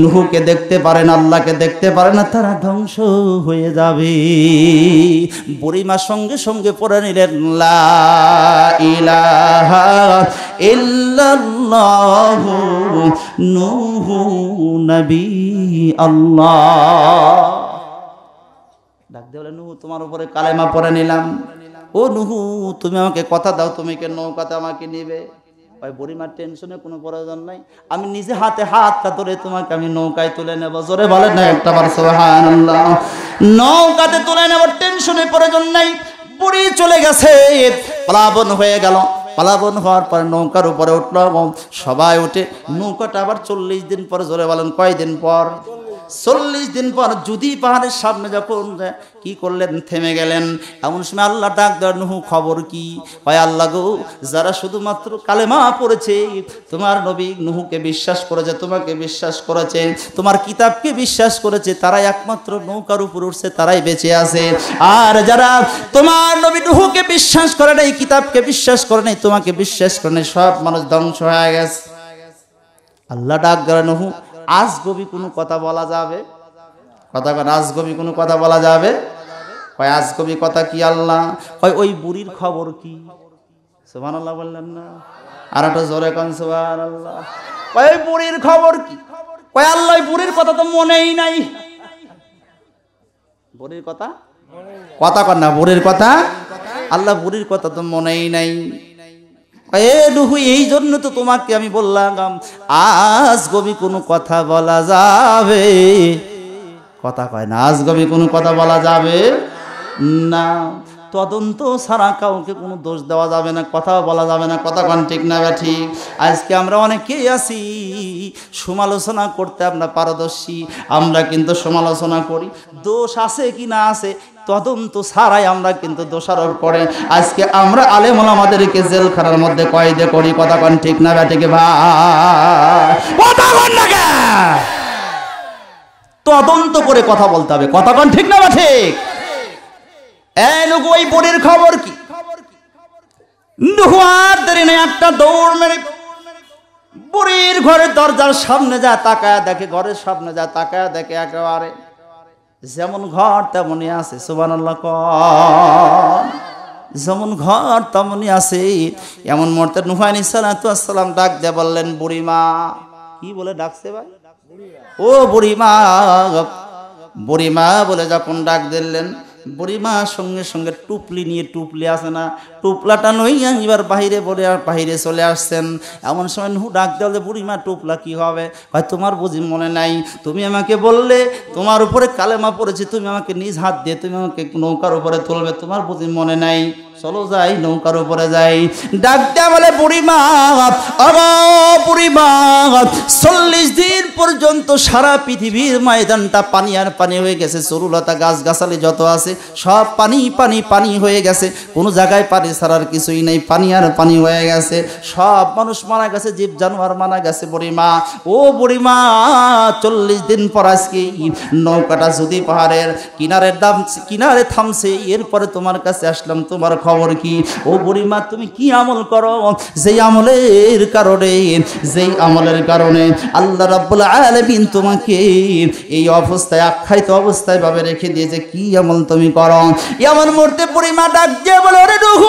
নূহকে দেখতে পারে না, আল্লাহকে দেখতে পারে না, তারা ধ্বংস হয়ে যাবে। বুড়িমা সঙ্গে সঙ্গে পড়ে নিলেন, লা ইলাহা ইল্লাল্লাহু নূহু নবী আল্লাহ। ডাক দিয়ে বলে, নূহ তোমার উপরে কালেমা পড়ে নিলাম। ও নূহ, তুমি আমাকে কথা দাও, তুমি কে নৌকাতে আমাকে নিবে? ভাই বুড়িমার টেনশনে কোনো প্রয়োজন নাই, আমি নিজে হাতে হাতটা ধরে তোমাকে আমি নৌকায় তুলে নেব। জোরে বলেন না একটাবার সুবহানাল্লাহ। নৌকাতে তুলে নেব, টেনশনের প্রয়োজন নাই। বুড়ি চলে গেছে, প্লাবন হয়ে গেল। প্লাবন হওয়ার পর নৌকার উপরে উঠল, সবাই উঠে। নৌকাটা আবার 40 দিন পর, জোরে বলেন কয়দিন পর? 40 দিন পর যদি পাহাড়ের সামনে যখন কি করলেন, থেমে গেলেন। এমন সময় আল্লাহ ডাক দেন, নূহ খবর কি? কয় আল্লাহ গো, যারা শুধুমাত্র কালেমা পড়েছে, তোমার নবী নূহকে বিশ্বাস করেছে, তোমাকে বিশ্বাস করেছে, তোমার কিতাবকে বিশ্বাস করেছে, তারাই একমাত্র নৌকার উপর উঠছে, তারাই বেঁচে আছে। আর যারা তোমার নবী নূহকে বিশ্বাস করে নাই, কিতাবকে বিশ্বাস করে নাই, তোমাকে বিশ্বাস করে নাই, সব মানুষ ধ্বংস হয়ে গেছে। আল্লাহ ডাক দেন, নূহ আজগবি কোনো কথা বলা যাবে? কথা কন, আজগবি কোনো কথা বলা যাবে? কয় আজগবি কথা কি আল্লাহ? কয় ওই বুড়ির খবর কি? সুবহানাল্লাহ বললেন না? আর একটা জোরে কন সুবহানাল্লাহ। কয় ওই বুড়ির খবর কি? কয় আল্লাহ ওই বুড়ির কথা তো মনেই নাই। বুড়ির কথা কথা কন না, বুড়ির কথা আল্লাহ বুড়ির কথা তো মনেই নাই। এই জন্য তো তোমাকে আমি বললাম আজগবি কোনো কথা বলা যাবে? কথা কয় না, আজগবি কোনো কথা বলা যাবে না। তদন্ত ছাড়া কাউকে কোনো দোষ দেওয়া যাবে না, কথাও বলা যাবে না। কথা কন ঠিক না ঠিক? আজকে আমরা অনেকেই আছি সমালোচনা করতে আমরা পারদর্শী, আমরা কিন্তু সমালোচনা করি, দোষ আছে কি না আছে তদন্ত ছাড়াই আমরা কিন্তু দোষারোপ করে আজকে আমরা আলেম ওলামাদেরকে জেলখানার মধ্যে কয়েদে করি। কথা কন ঠিক না ঠিক? ভাই কথা কন না কে? তদন্ত করে কথা বলতে হবে। কথা কন ঠিক না ঠিক? ওই বুড়ির খবর কি? নূহ আর দেরি নেই, একটা দৌড় মেরে বুড়ির ঘরের দরজার সামনে যা তাকায়া দেখে, ঘরের সামনে যা তাকায়া দেখে একেবারে যেমন ঘর তেমনই আছে। সুবহানাল্লাহ কন, যেমন ঘর তেমনই আছে। এমন মুহূর্তে নূহ আলাইহিস সালাতু ওয়াস সালাম ডাক দিয়ে বললেন, বুড়িমা। কি বলে ডাকছে ভাই? ও বুড়িমা, বুড়িমা বলে যখন ডাক দিলেন, বুড়িমা সঙ্গে সঙ্গে টুপলি নিয়ে, টুপলি আছে না, টুপলাটা নইয়া এবার বাহিরে বলে আর বাহিরে চলে আসছেন। এমন সময় নূহ ডাক দেওয়া, বুড়িমা টুপলা কি হবে? হয় তোমার বুঝি মনে নাই? তুমি আমাকে বললে তোমার উপরে কালেমা পড়েছে, তুমি আমাকে নিজ হাত দিয়ে তুমি আমাকে নৌকার উপরে তুলবে, তোমার বুঝি মনে নাই? চলো যাই, নৌকার উপরে যাই। ডাক দেয়া বলে, বুড়িমা, বুড়িমা, 40 দিন পর্যন্ত সারা পৃথিবীর ময়দানটা পানি আর পানি হয়ে গেছে, চরুলতা গাছ গাছালি যত আছে সব পানি পানি পানি হয়ে গেছে, কোনো জায়গায় পানি ছাড়ার কিছুই নেই, পানি আর পানি হয়ে গেছে, সব মানুষ মারা গেছে, জীব জানোয়ার মারা গেছে। বুড়িমা, ও বুড়িমা, 40 দিন পর আজকে নৌকাটা যদি পাহাড়ের কিনারে থামছে, এরপরে তোমার কাছে আসলাম, তোমার খবর কি? ও বুড়িমা, তুমি কি আমল করো যেই আমলের কারণে আল্লাহ রাব্বুল আলামিন তোমাকে এই অবস্থায়, আখ্যায়িত অবস্থায় ভাবে রেখে দিয়েছে? কি আমল তুমি করো? এমন মুহূর্তে বুড়িমা ডাক দিয়ে বলে, ওরে নূহ,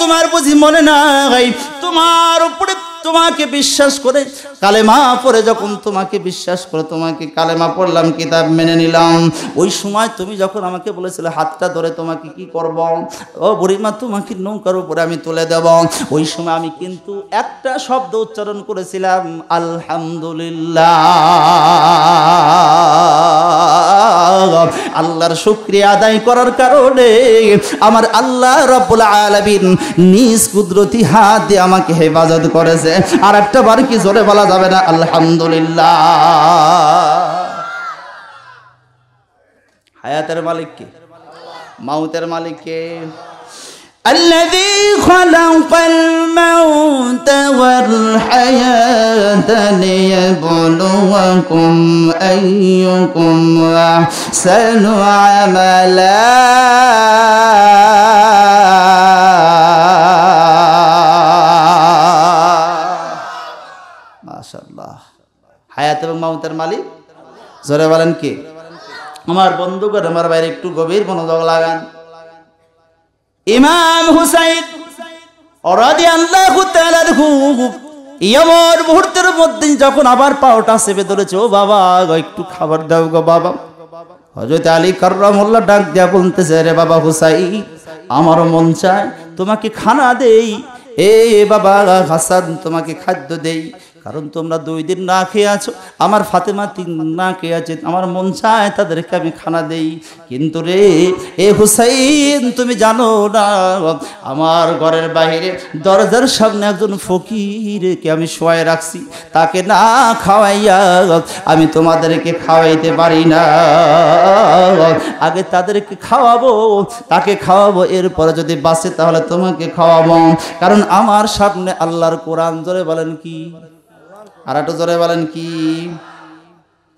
তোমার বুঝি মনে নাই? তোমার উপরে তোমাকে বিশ্বাস করে কালেমা পড়ে, যখন তোমাকে বিশ্বাস করে তোমাকে কালেমা পড়লাম, কিতাব মেনে নিলাম, ওই সময় তুমি যখন আমাকে বলেছিলে হাতটা ধরে তোমাকে কি করব? ও বুড়িমা, তোমাকে নৌকার উপরে আমি তুলে দেব। ওই সময় আমি কিন্তু একটা শব্দ উচ্চারণ করেছিলাম, আলহামদুলিল্লাহ। আল্লাহর শুকরিয়া আদায় করার কারণে আমার আল্লাহ রাব্বুল আলামিন নিজ কুদরতি হাত দিয়ে আমাকে হেফাজত করেছে। আর একটা বার কি জোরে বলা যাবে না আলহামদুলিল্লাহ? হায়াতের মালিক কে? মাউতের মালিক কে? الذي خلق الموت والحياة ليبلوكم أيكم أحسن عملا মাশাআল্লাহ। হায়াত এবং মাউতের মালিক জোরে বলেন কে? আমার বন্ধুগণ, আমার বাইরে একটু গভীর মনোযোগ লাগান। ইমাম হুসাইন রাদিয়াল্লাহু তাআলা এমন মুহূর্তের মধ্যে যখন আবার পাওটা চেপে ধরেছে, ও বাবা একটু খাবার দাও গো বাবা। হযরত আলী কাররামুল্লাহ ডাক দিয়া বলতেছে, রে বাবা হুসাইন, আমারও মন চায় তোমাকে খানা দেই। এ বাবা হাসান, তোমাকে খাদ্য দেই। কারণ তোমরা 2 দিন না খেয়ে আছো, আমার ফাতেমা 3 দিন না খেয়ে আছে, আমার মন চায় তাদেরকে আমি খানা দেই। কিন্তু রে এ হুসাইন, তুমি জানো না আমার ঘরের বাইরে দরজার সামনে একজন ফকিরকে আমি শোয়ায় রাখছি, তাকে না খাওয়াইয়া আমি তোমাদেরকে খাওয়াইতে পারি না। আগে তাদেরকে খাওয়াবো, তাকে খাওয়াবো, এরপরে যদি বাঁচে তাহলে তোমাকে খাওয়াবো। কারণ আমার সামনে আল্লাহর কোরআন। জোরে বলেন কি? আর একটু জোরে বলেন কি?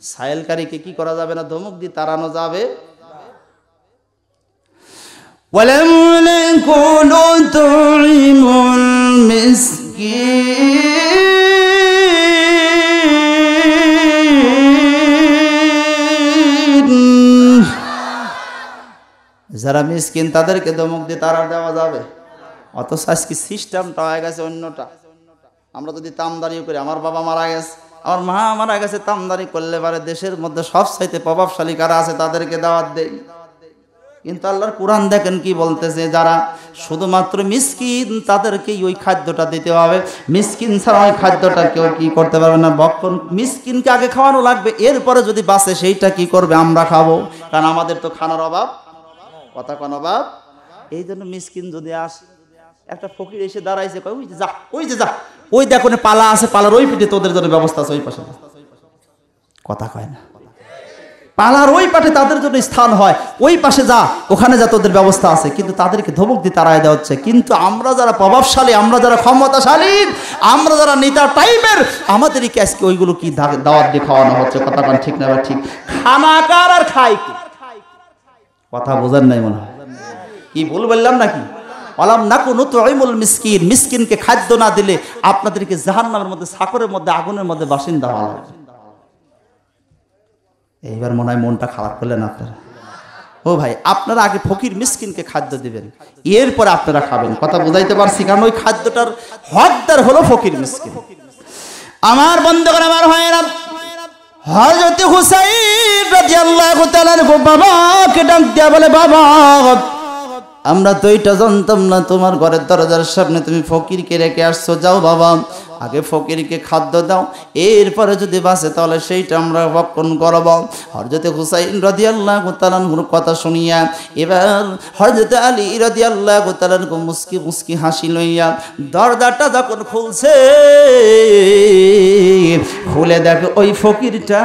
সাইলকারীকে কি করা যাবে না? ধমক দিয়ে তাড়ানো যাবে। ওয়ালাম নাকুনু তু'ইমুল মিসকিন, যারা মিসকিন তাদেরকে ধমক দিয়ে তাড়া দেওয়া যাবে? অথচ আজকে সিস্টেমটা হয়ে গেছে অন্যটা। আমরা যদি তামদারি করি, আমার বাবা মারা গেছে, আমার মা মারা গেছে, তামদারি করলে পারে দেশের মধ্যে সবচাইতে প্রভাবশালী কারা আছে তাদেরকে দাওয়াত দেই। কিন্তু আল্লাহর কোরআন দেখেন কি বলতেছে, যারা শুধুমাত্র মিসকিন তাদেরকেই ওই খাদ্যটা দিতে হবে, মিসকিন ছাড়া ওই খাদ্যটা কেউ কি করতে পারবে না। বক্ষণ মিসকিনকে আগে খাওয়ানো লাগবে, এরপরে যদি বাঁচে সেইটা কি করবে? আমরা খাবো, কারণ আমাদের তো খানার অভাব, কথা কোন অভাব। এই জন্য মিসকিন যদি আসে, একটা ফকির এসে দাঁড়াইছে, ওই যে যা, ওই যে যা, ওই দেখো পালা আছে, পালার ওই পিঠে তোদের জন্য ব্যবস্থা আছে, ওই পাশে। কথা কয় না? পালার ওই পাশে তাদের জন্য স্থান হয়, ওই পাশে যা, ওখানে যা, তোদের ব্যবস্থা আছে। কিন্তু তাদেরকে ধমক দিয়ে তাড়ায় দেওয়া হচ্ছে। কিন্তু আমরা যারা প্রভাবশালী, আমরা যারা ক্ষমতাশালী, আমরা যারা নেতা টাইপের, আমাদেরকে আজকে ওইগুলো কি দাওয়াত দিয়ে খাওয়ানো হচ্ছে। কথা কন ঠিক না? ঠিক। খানা কার আর খাই কি? কথা বোঝেন নাই মনে হয়? কি ভুল বললাম নাকি? ওয়ালাম নাকুনু তু'ইমুল মিসকিন, মিসকিনকে খাদ্য না দিলে আপনাদেরকে জাহান্নামের মধ্যে, সাকরের মধ্যে, আগুনের মধ্যে বাসিন্দা হওয়া হবে। এইবার মনে হয় মনটা খারাপ করলেন আপনারা। ও ভাই, আপনারা আগে ফকির মিসকিনকে খাদ্য দিবেন, এরপরে আপনারা খাবেন। কথা বুঝাইতে পারছি? কারণ ওই খাদ্যটার হকদার হলো ফকির মিসকিন। আমার বন্ধুগণ, আমার ভাইয়েরা, হযরত হুসাইন রাদিয়াল্লাহু তাআলা বাবাকে ডাক দিয়া বলে, বাবা, আমরা তো এটা জানতাম না তোমার ঘরের দরজার সামনে তুমি ফকিরকে রেখে আসছো। যাও বাবা, আগে ফকিরকে খাদ্য দাও, এরপরে যদি বাঁচে তাহলে সেইটা আমরা ভক্ষণ করব। হযরত হুসাইন রাদিয়াল্লাহু তাআলার কথা শুনিয়া এবার হযরত আলী রাদিয়াল্লাহু তাআলা মুস্কি মুস্কি হাসি লইয়া দরজাটা যখন খুলছে, খুলে দেখে ওই ফকিরটা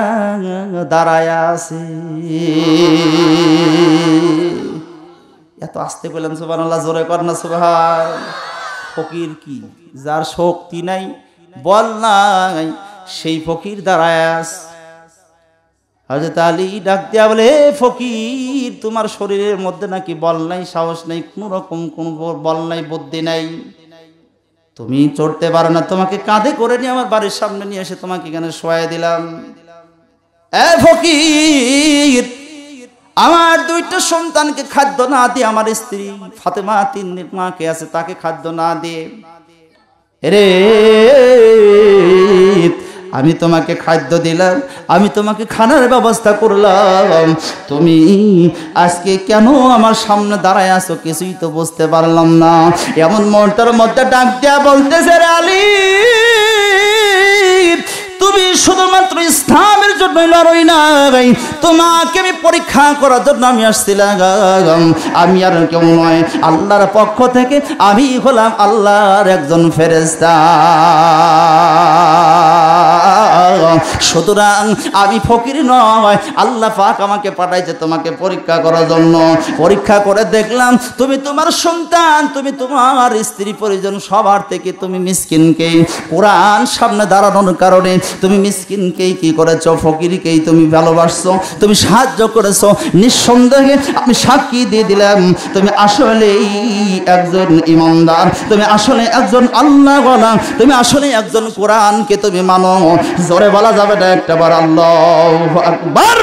দাঁড়ায় আছে। এত আসতে পেলেন সুবহানাল্লাহ, জোরে কর না সুবহান। ফকির কি? যার শক্তি নাই, বল নাই, সেই ফকির দাঁড়ায় আছে। হযরত আলী ডাক দিয়া বলে, হে ফকির, তোমার শরীরের মধ্যে নাকি বল নাই, সাহস নাই, কোন রকম কোন বল নাই, বুদ্ধি নাই, তুমি চড়তে পারো না, তোমাকে কাঁধে করে নিয়ে আমার বাড়ির সামনে নিয়ে এসে তোমাকে এখানে শোয়াই দিলাম। এ ফকির, আমার 2টা সন্তানকে খাদ্য না দিয়ে, আমার স্ত্রী ফাতেমা 3 দিন মাকে আছে, তাকে খাদ্য না দিয়ে, রে আমি তোমাকে খাদ্য দিলাম, আমি তোমাকে খানার ব্যবস্থা করলাম, তুমি আজকে কেন আমার সামনে দাঁড়ায় আছো কিছুই তো বুঝতে পারলাম না। এমন মনটার মধ্যে ডাক দেয়া বলতেছে, রে আলী, তুমি শুধুমাত্র ইসলামের জন্য লড়াই না, তোমাকে আমি পরীক্ষা করার জন্য আমি আসছিলাম। আমি আর কেউ নয়, আল্লাহর পক্ষ থেকে আমি হলাম আল্লাহর একজন ফেরেশতা। সুতরাং আমি ফকির নয়, আল্লাহ পাক আমাকে পাঠাইছে তোমাকে পরীক্ষা করার জন্য। পরীক্ষা করে দেখলাম তুমি তোমার সন্তান, তুমি তোমার স্ত্রী পরিজন সবার থেকে তুমি মিসকিনকে, কোরআন সামনে দাঁড়ানোর কারণে তুমি মিসকিনকেই কি করেছো, ফকিরকেই তুমি ভালোবাসছো, তুমি সাহায্য করেছো। নিঃসন্দেহে আমি সাক্ষী দিয়ে দিলাম তুমি আসলেই একজন ইমানদার, তুমি আসলে একজন আল্লাহওয়ালা, তুমি আসলে একজন কোরআনকে তুমি মানো। জোরে বলা যাবে না একটা বার আল্লাহু আকবার।